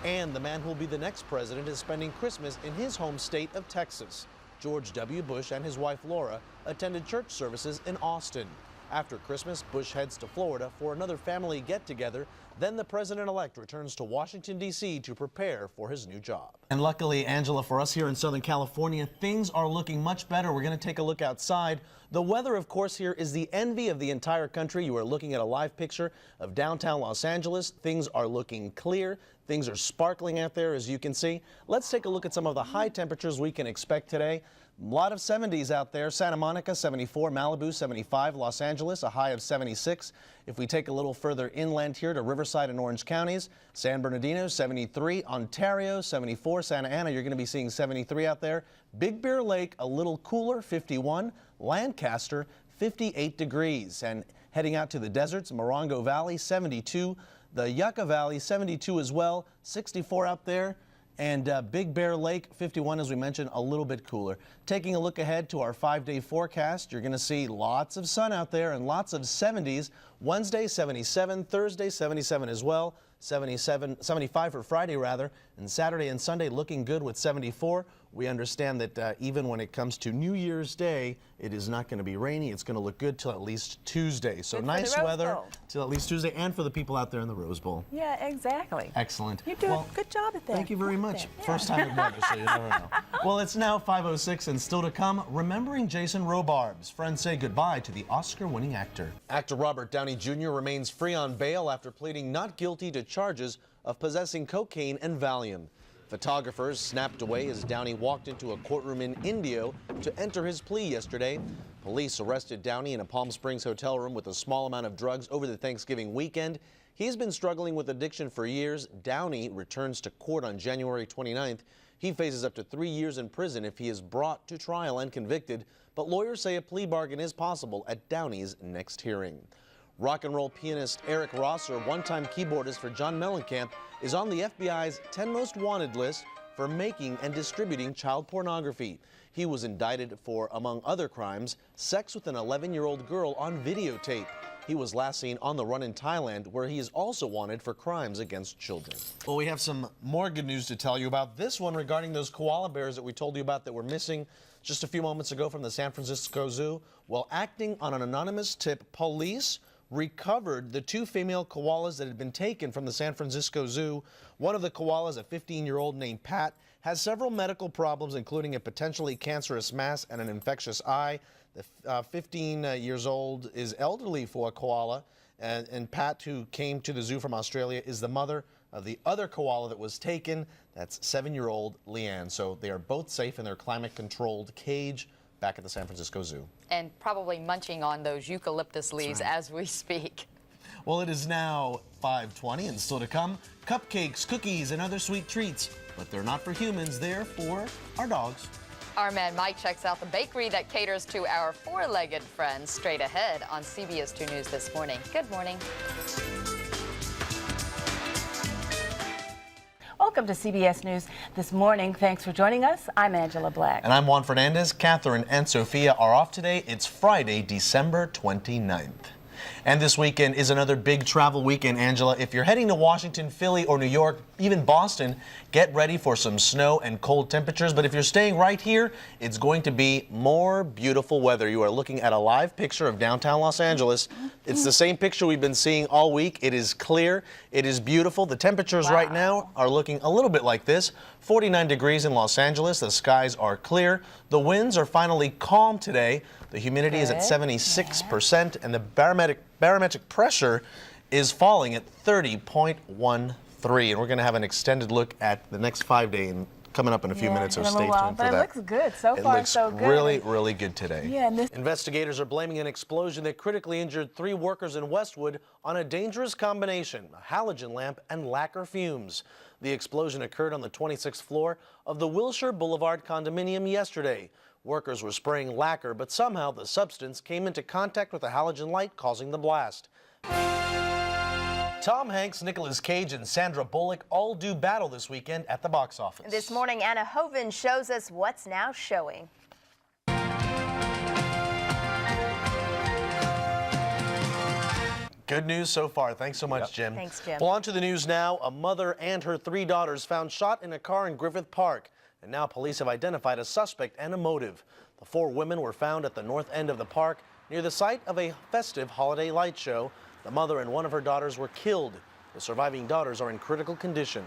And the man who will be the next president is spending Christmas in his home state of Texas. George W. Bush and his wife Laura attended church services in Austin. After Christmas, Bush heads to Florida for another family get-together. Then the president-elect returns to Washington, D.C. to prepare for his new job. And luckily, Angela, for us here in Southern California, things are looking much better. We're going to take a look outside. The weather, of course, here is the envy of the entire country. You are looking at a live picture of downtown Los Angeles. Things are looking clear. Things are sparkling out there, as you can see. Let's take a look at some of the high temperatures we can expect today. A lot of 70s out there. Santa Monica, 74, Malibu, 75, Los Angeles, a high of 76. If we take a little further inland here to Riverside and Orange counties, San Bernardino, 73, Ontario, 74, Santa Ana, you're going to be seeing 73 out there. Big Bear Lake, a little cooler, 51, Lancaster, 58 degrees. And heading out to the deserts, Morongo Valley, 72, the Yucca Valley, 72 as well, 64 out there. And Big Bear Lake, 51, as we mentioned, a little bit cooler. Taking a look ahead to our 5-day forecast, you're going to see lots of sun out there and lots of 70s. Wednesday, 77, Thursday, 77 as well, 75 for Friday, rather, and Saturday and Sunday looking good with 74. We understand that even when it comes to New Year's Day, it is not going to be rainy. It's going to look good till at least Tuesday. So nice weather till at least Tuesday, and for the people out there in the Rose Bowl. Yeah, exactly. Excellent. You do a good job at that. Thank you very much. First time at Vegas, so you never know. Well, it's now 5:06, and still to come, remembering Jason Robarbs. Friends say goodbye to the Oscar-winning actor. Actor Robert Downey Jr. remains free on bail after pleading not guilty to charges of possessing cocaine and Valium. Photographers snapped away as Downey walked into a courtroom in Indio to enter his plea yesterday. Police arrested Downey in a Palm Springs hotel room with a small amount of drugs over the Thanksgiving weekend. He's been struggling with addiction for years. Downey returns to court on January 29th. He faces up to 3 years in prison if he is brought to trial and convicted, but lawyers say a plea bargain is possible at Downey's next hearing. Rock and roll pianist Eric Rosser, one-time keyboardist for John Mellencamp, is on the FBI's 10 most wanted list for making and distributing child pornography. He was indicted for, among other crimes, sex with an 11-year-old girl on videotape. He was last seen on the run in Thailand, where he is also wanted for crimes against children. Well, we have some more good news to tell you about. This one regarding those koala bears that we told you about that were missing just a few moments ago from the San Francisco Zoo. Well, acting on an anonymous tip, police recovered the 2 female koalas that had been taken from the San Francisco Zoo. One of the koalas, a 15-year-old named Pat, has several medical problems, including a potentially cancerous mass and an infectious eye. The 15 years old is elderly for a koala, and Pat, who came to the zoo from Australia, is the mother of the other koala that was taken. That's 7-year-old Leanne. So they are both safe in their climate-controlled cage back at the San Francisco Zoo. And probably munching on those eucalyptus leaves as we speak. Well, it is now 5:20, and still to come, cupcakes, cookies, and other sweet treats. But they're not for humans, they're for our dogs. Our man Mike checks out the bakery that caters to our 4-legged friends straight ahead on CBS 2 News this morning. Good morning. Welcome to CBS News this morning. Thanks for joining us. I'm Angela Black. And I'm Juan Fernandez. Catherine and Sophia are off today. It's Friday, December 29th. And this weekend is another big travel weekend, Angela. If you're heading to Washington, Philly, or New York, even Boston, get ready for some snow and cold temperatures. But if you're staying right here, it's going to be more beautiful weather. You are looking at a live picture of downtown Los Angeles. It's the same picture we've been seeing all week. It is clear. It is beautiful. The temperatures right now are looking a little bit like this. 49 degrees in Los Angeles. The skies are clear. The winds are finally calm today. The humidity is at 76%, and the barometric pressure is falling at 30.13. And we're going to have an extended look at the next 5 days coming up in a few minutes, so stay tuned for but that. It looks good. So far, so good. It looks really, really good today. Yeah, and Investigators are blaming an explosion that critically injured 3 workers in Westwood on a dangerous combination, a halogen lamp and lacquer fumes. The explosion occurred on the 26th floor of the Wilshire Boulevard condominium yesterday. Workers were spraying lacquer, but somehow the substance came into contact with a halogen light, causing the blast. Tom Hanks, Nicolas Cage, and Sandra Bullock all do battle this weekend at the box office. This morning, Anna Hoven shows us what's now showing. Good news so far. Thanks so much, Jim. Thanks, Jim. Well, on to the news now. A mother and her 3 daughters found shot in a car in Griffith Park. And now police have identified a suspect and a motive. The 4 women were found at the north end of the park near the site of a festive holiday light show. The mother and one of her daughters were killed. The surviving daughters are in critical condition.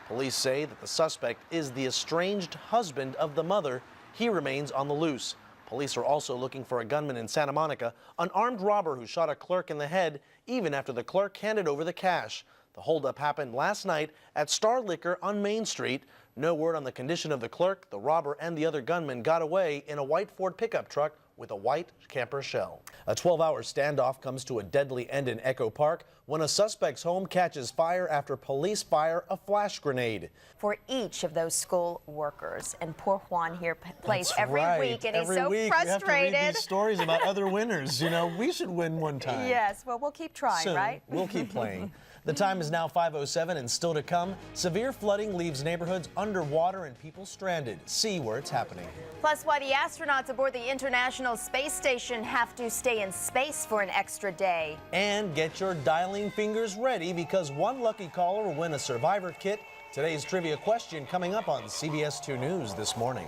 Police say that the suspect is the estranged husband of the mother. He remains on the loose. Police are also looking for a gunman in Santa Monica, an armed robber who shot a clerk in the head even after the clerk handed over the cash. The holdup happened last night at Star Liquor on Main Street. No word on the condition of the clerk. The robber and the other gunman got away in a white Ford pickup truck with a white camper shell. A 12-hour standoff comes to a deadly end in Echo Park when a suspect's home catches fire after police fire a flash grenade. For each of those school workers, and poor Juan here plays That's every right. week, and every he's so week frustrated. We have to read these stories about other winners. You know, we should win one time. Yes, well, we'll keep trying, Soon. right? We'll keep playing. The time is now 5:07, and still to come, severe flooding leaves neighborhoods underwater and people stranded. See where it's happening. Plus, why the astronauts aboard the International Space Station have to stay in space for an extra day. And get your dialing fingers ready because one lucky caller will win a Survivor kit. Today's trivia question coming up on CBS 2 News this morning.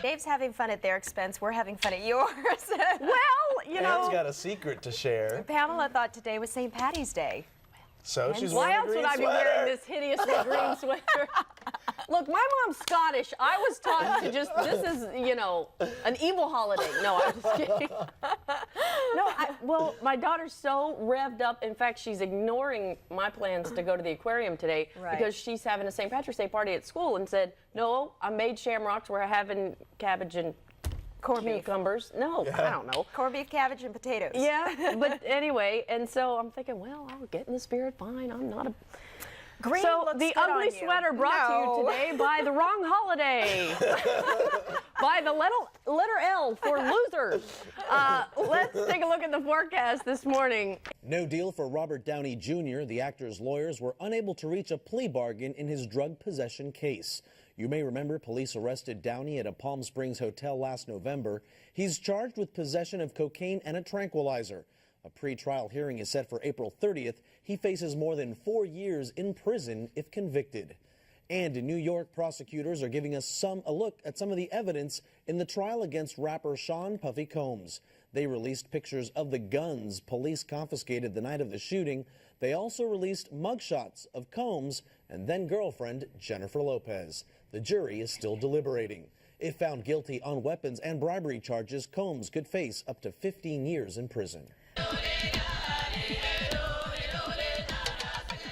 Dave's having fun at their expense. We're having fun at yours. Well, you know. Anne's got a secret to share. Pamela thought today was St. Patty's Day. So she's Why wearing a else green would I be sweater. wearing this hideously green sweater? Look, my mom's Scottish. I was taught to just, this is, you know, an evil holiday. No, I'm just kidding. Well, my daughter's so revved up. In fact, she's ignoring my plans to go to the aquarium today because she's having a St. Patrick's Day party at school and said, no, I made shamrocks. We're having cabbage and corned beef. Cucumbers. No, I don't know. Corned beef, cabbage, and potatoes. Yeah, but anyway, and so I'm thinking, well, I'll get in the spirit, fine. I'm not a... Green so looks the good ugly on you. sweater brought to you today by the wrong holiday. By the letter L for losers. Let's take a look at the forecast this morning. No deal for Robert Downey Jr. The actor's lawyers were unable to reach a plea bargain in his drug possession case. You may remember police arrested Downey at a Palm Springs hotel last November. He's charged with possession of cocaine and a tranquilizer. A pre-trial hearing is set for April 30th. He faces more than 4 years in prison if convicted. And in New York, prosecutors are giving us a look at some of the evidence in the trial against rapper Sean Puffy Combs. They released pictures of the guns police confiscated the night of the shooting. They also released mugshots of Combs and then-girlfriend Jennifer Lopez. The jury is still deliberating. If found guilty on weapons and bribery charges, Combs could face up to 15 years in prison.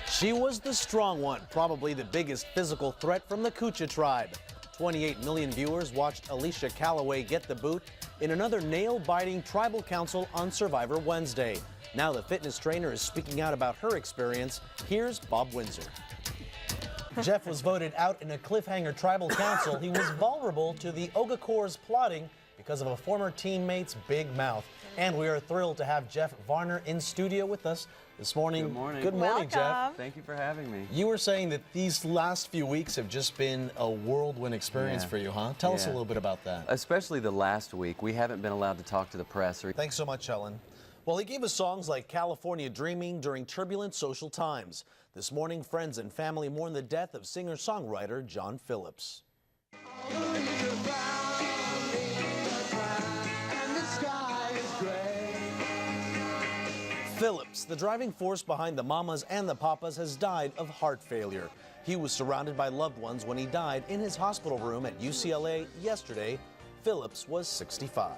She was the strong one, probably the biggest physical threat from the Kucha tribe. 28 million viewers watched Alicia Calloway get the boot in another nail-biting tribal council on Survivor Wednesday. Now the fitness trainer is speaking out about her experience. Here's Bob Windsor. Jeff was voted out in a cliffhanger tribal council. He was vulnerable to the Ogacor's plotting because of a former teammate's big mouth. And we are thrilled to have Jeff Varner in studio with us this morning. Good morning. Good morning, Jeff. Thank you for having me. You were saying that these last few weeks have just been a whirlwind experience for you, huh? Tell us a little bit about that. Especially the last week. We haven't been allowed to talk to the press. Thanks so much, Ellen. Well, he gave us songs like California Dreaming during turbulent social times. This morning, friends and family mourn the death of singer-songwriter John Phillips. Phillips, the driving force behind the Mamas and the Papas, has died of heart failure. He was surrounded by loved ones when he died in his hospital room at UCLA yesterday. Phillips was 65.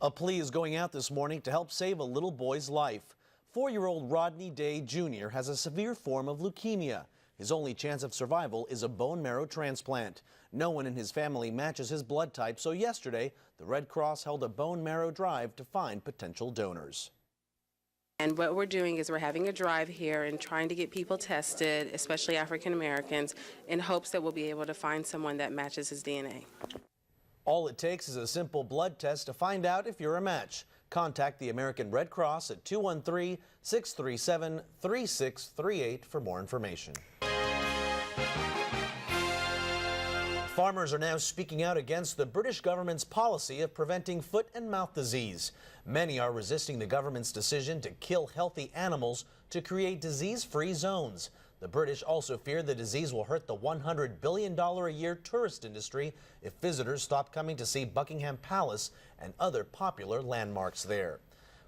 A plea is going out this morning to help save a little boy's life. 4-year-old Rodney Day Jr. has a severe form of leukemia. His only chance of survival is a bone marrow transplant. No one in his family matches his blood type, so yesterday, the Red Cross held a bone marrow drive to find potential donors. And what we're doing is we're having a drive here and trying to get people tested, especially African Americans, in hopes that we'll be able to find someone that matches his DNA. All it takes is a simple blood test to find out if you're a match. Contact the American Red Cross at 213-637-3638 for more information. Farmers are now speaking out against the British government's policy of preventing foot and mouth disease. Many are resisting the government's decision to kill healthy animals to create disease-free zones. The British also fear the disease will hurt the $100 billion a year tourist industry if visitors stop coming to see Buckingham Palace and other popular landmarks there.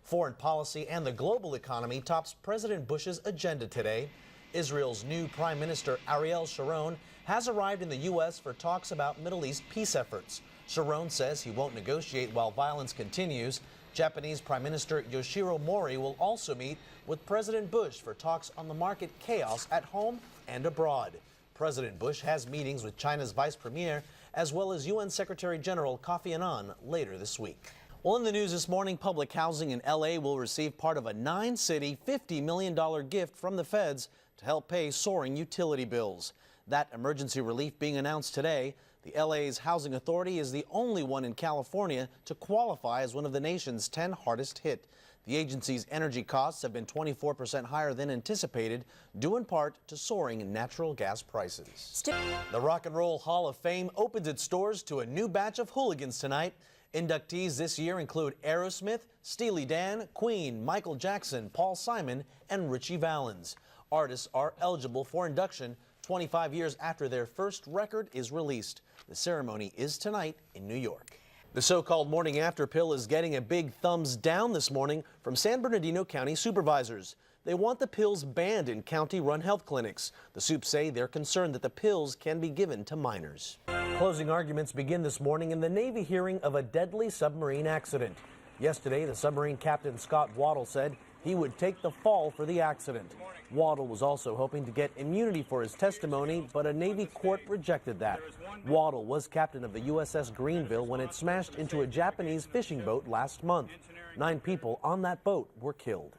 Foreign policy and the global economy tops President Bush's agenda today. Israel's new Prime Minister Ariel Sharon has arrived in the U.S. for talks about Middle East peace efforts. Sharon says he won't negotiate while violence continues. Japanese Prime Minister Yoshiro Mori will also meet with President Bush for talks on the market chaos at home and abroad. President Bush has meetings with China's Vice Premier as well as UN Secretary General Kofi Annan later this week. Well, in the news this morning, public housing in L.A. will receive part of a 9-city, $50 million gift from the feds to help pay soaring utility bills. That emergency relief being announced today. The LA's Housing Authority is the only one in California to qualify as one of the nation's 10 hardest hit. The agency's energy costs have been 24% higher than anticipated, due in part to soaring natural gas prices. The Rock and Roll Hall of Fame opens its doors to a new batch of hooligans tonight. Inductees this year include Aerosmith, Steely Dan, Queen, Michael Jackson, Paul Simon, and Richie Valens. Artists are eligible for induction 25 years after their first record is released. The ceremony is tonight in New York. The so-called morning after pill is getting a big thumbs down this morning from San Bernardino County supervisors. They want the pills banned in county-run health clinics. The Supes say they're concerned that the pills can be given to minors. Closing arguments begin this morning in the Navy hearing of a deadly submarine accident. Yesterday, the submarine captain Scott Waddle said he would take the fall for the accident. Waddle was also hoping to get immunity for his testimony, but a Navy court rejected that. Waddle was captain of the USS Greenville when it smashed into a Japanese fishing boat last month. 9 people on that boat were killed.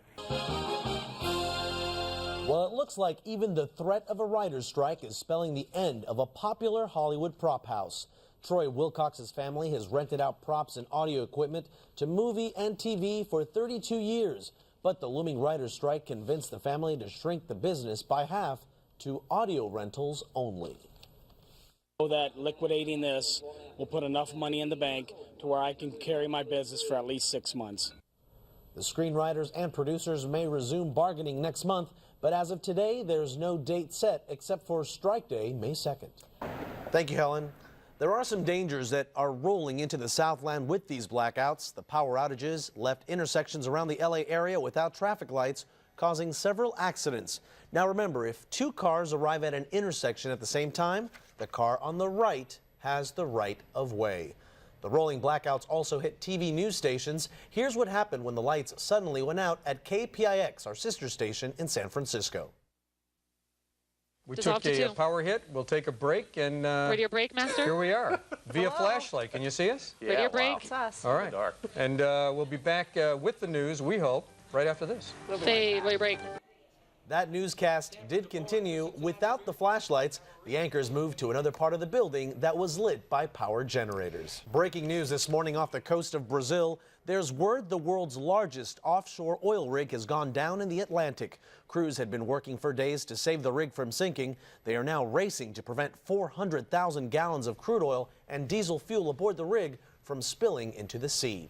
Well, it looks like even the threat of a writer's strike is spelling the end of a popular Hollywood prop house. Troy Wilcox's family has rented out props and audio equipment to movie and TV for 32 years. But the looming writer's strike convinced the family to shrink the business by half to audio rentals only. So that liquidating this will put enough money in the bank to where I can carry my business for at least 6 months. The screenwriters and producers may resume bargaining next month, but as of today, there's no date set except for Strike Day, May 2nd. Thank you, Helen. There are some dangers that are rolling into the Southland with these blackouts. The power outages left intersections around the LA area without traffic lights, causing several accidents. Now remember, if 2 cars arrive at an intersection at the same time, the car on the right has the right of way. The rolling blackouts also hit TV news stations. Here's what happened when the lights suddenly went out at KPIX, our sister station in San Francisco. We took a power hit. We'll take a break and radio break, Master. Here we are via flashlight. Can you see us? Yeah, radio break. Wow. It's us. All right. And we'll be back with the news, we hope, right after this. Say radio break. That newscast did continue without the flashlights. The anchors moved to another part of the building that was lit by power generators. Breaking news this morning off the coast of Brazil. There's word the world's largest offshore oil rig has gone down in the Atlantic. Crews had been working for days to save the rig from sinking. They are now racing to prevent 400,000 gallons of crude oil and diesel fuel aboard the rig from spilling into the sea.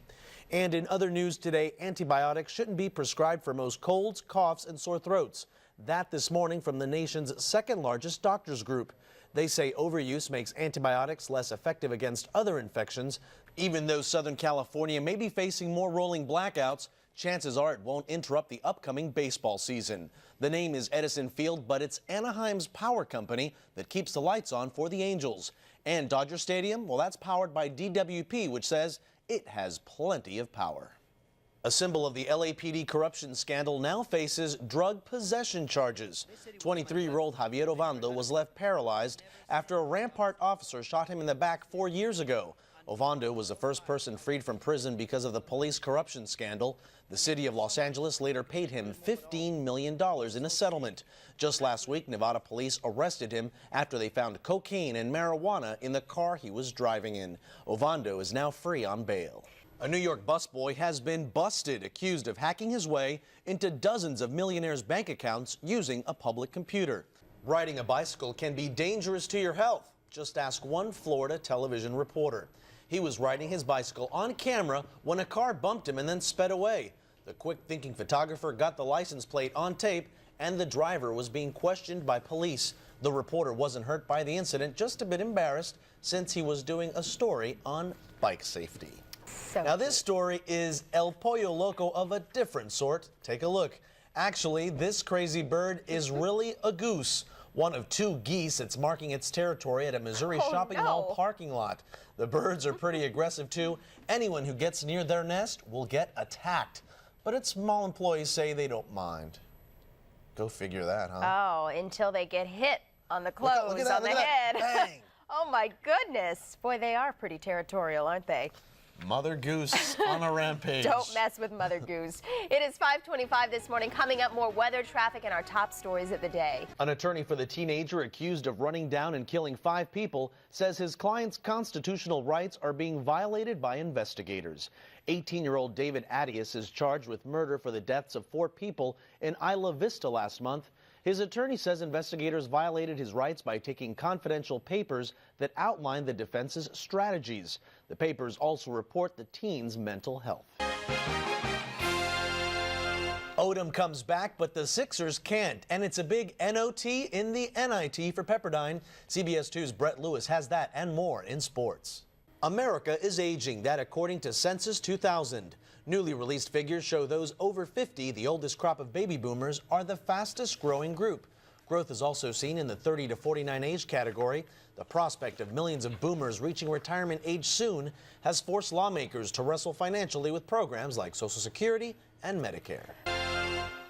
And in other news today, antibiotics shouldn't be prescribed for most colds, coughs, and sore throats. That this morning from the nation's 2nd largest doctors group. They say overuse makes antibiotics less effective against other infections. Even though Southern California may be facing more rolling blackouts, chances are it won't interrupt the upcoming baseball season. The name is Edison Field, but it's Anaheim's power company that keeps the lights on for the Angels. And Dodger Stadium, well, that's powered by DWP, which says it has plenty of power. A symbol of the LAPD corruption scandal now faces drug possession charges. 23-year-old Javier Ovando was left paralyzed after a Rampart officer shot him in the back 4 years ago. Ovando was the first person freed from prison because of the police corruption scandal. The city of Los Angeles later paid him $15 million in a settlement. Just last week, Nevada police arrested him after they found cocaine and marijuana in the car he was driving in. Ovando is now free on bail. A New York busboy has been busted, accused of hacking his way into dozens of millionaires' bank accounts using a public computer. Riding a bicycle can be dangerous to your health. Just ask one Florida television reporter. He was riding his bicycle on camera when a car bumped him and then sped away. The quick-thinking photographer got the license plate on tape, and the driver was being questioned by police. The reporter wasn't hurt by the incident, just a bit embarrassed since he was doing a story on bike safety. Now, this story is El Pollo Loco of a different sort. Take a look. Actually, this crazy bird is really a goose, one of 2 geese that's marking its territory at a Missouri shopping mall parking lot. The birds are pretty aggressive, too. Anyone who gets near their nest will get attacked. But its mall employees say they don't mind. Go figure that, huh? Oh, until they get hit on the clothes, look at that, on the head. Bang. Oh, my goodness. Boy, they are pretty territorial, aren't they? Mother Goose on a rampage. Don't mess with Mother Goose. It is 5:25 this morning. Coming up, more weather, traffic, and our top stories of the day. An attorney for the teenager accused of running down and killing 5 people says his client's constitutional rights are being violated by investigators. 18-year-old David Attias is charged with murder for the deaths of 4 people in Isla Vista last month. His attorney says investigators violated his rights by taking confidential papers that outline the defense's strategies. The papers also report the teen's mental health. Odom comes back, but the Sixers can't, and it's a big NOT in the NIT for Pepperdine. CBS 2's Brett Lewis has that and more in sports. America is aging, that according to Census 2000. Newly released figures show those over 50, the oldest crop of baby boomers, are the fastest growing group. Growth is also seen in the 30 to 49 age category. The prospect of millions of boomers reaching retirement age soon has forced lawmakers to wrestle financially with programs like Social Security and Medicare.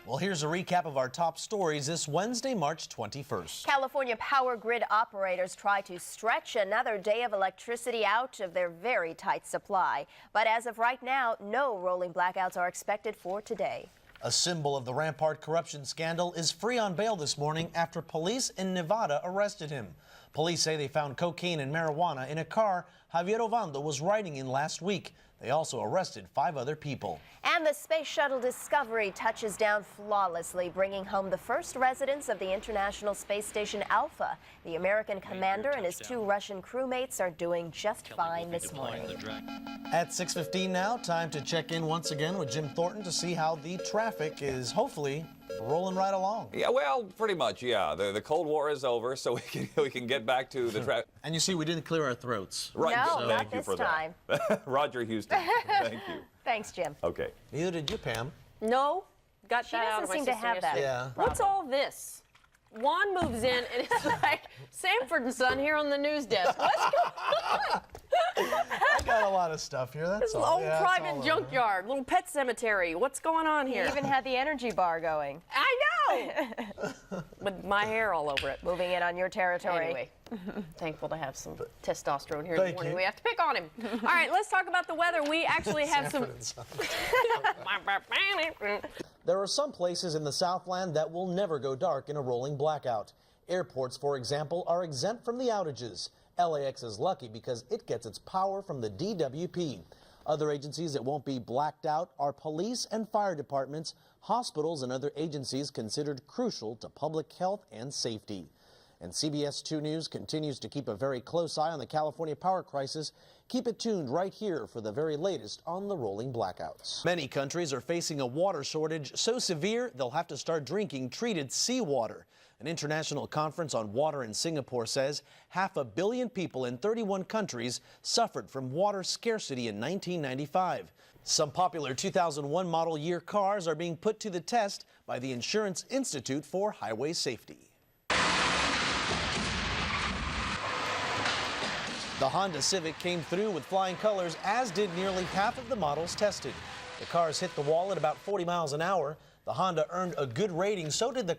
Well, here's a recap of our top stories this Wednesday, March 21st. California power grid operators try to stretch another day of electricity out of their very tight supply. But as of right now, no rolling blackouts are expected for today. A symbol of the Rampart corruption scandal is free on bail this morning after police in Nevada arrested him. Police say they found cocaine and marijuana in a car Javier Ovando was riding in last week. They also arrested 5 other people. And the Space Shuttle Discovery touches down flawlessly, bringing home the first residents of the International Space Station Alpha. The American commander and his 2 Russian crewmates are doing just fine this morning. At 6:15 now, time to check in once again with Jim Thornton to see how the traffic is hopefully rolling right along. Yeah, well, pretty much, yeah. The Cold War is over, so we can get back to the traffic. And you see, we didn't clear our throats. Right. No, so not thank you this for time. That. Roger Houston. Thank you. Thanks, Jim. Okay. Neither did you, Pam. No, got She that out doesn't of my seem to system have that. yesterday. Yeah. What's all this? Juan moves in and it's like Sanford and Son here on the news desk. What's going on? I got a lot of stuff here, that's This all. old Yeah, private it's all junkyard, little pet cemetery. What's going on He here? even had the energy bar going. I know! With my hair all over it. Moving in on your territory. Anyway, thankful to have some testosterone here Thank this morning. you. We have to pick on him. All right, let's talk about the weather. We actually have some. There are some places in the Southland that will never go dark in a rolling blackout. Airports, for example, are exempt from the outages. LAX is lucky because it gets its power from the DWP. Other agencies that won't be blacked out are police and fire departments, hospitals, and other agencies considered crucial to public health and safety. And CBS 2 News continues to keep a very close eye on the California power crisis. Keep it tuned right here for the very latest on the rolling blackouts. Many countries are facing a water shortage so severe they'll have to start drinking treated seawater. An international conference on water in Singapore says 500 million people in 31 countries suffered from water scarcity in 1995. Some popular 2001 model year cars are being put to the test by the Insurance Institute for Highway Safety. The Honda Civic came through with flying colors, as did nearly half of the models tested. The cars hit the wall at about 40 miles an hour. The Honda earned a good rating, so did the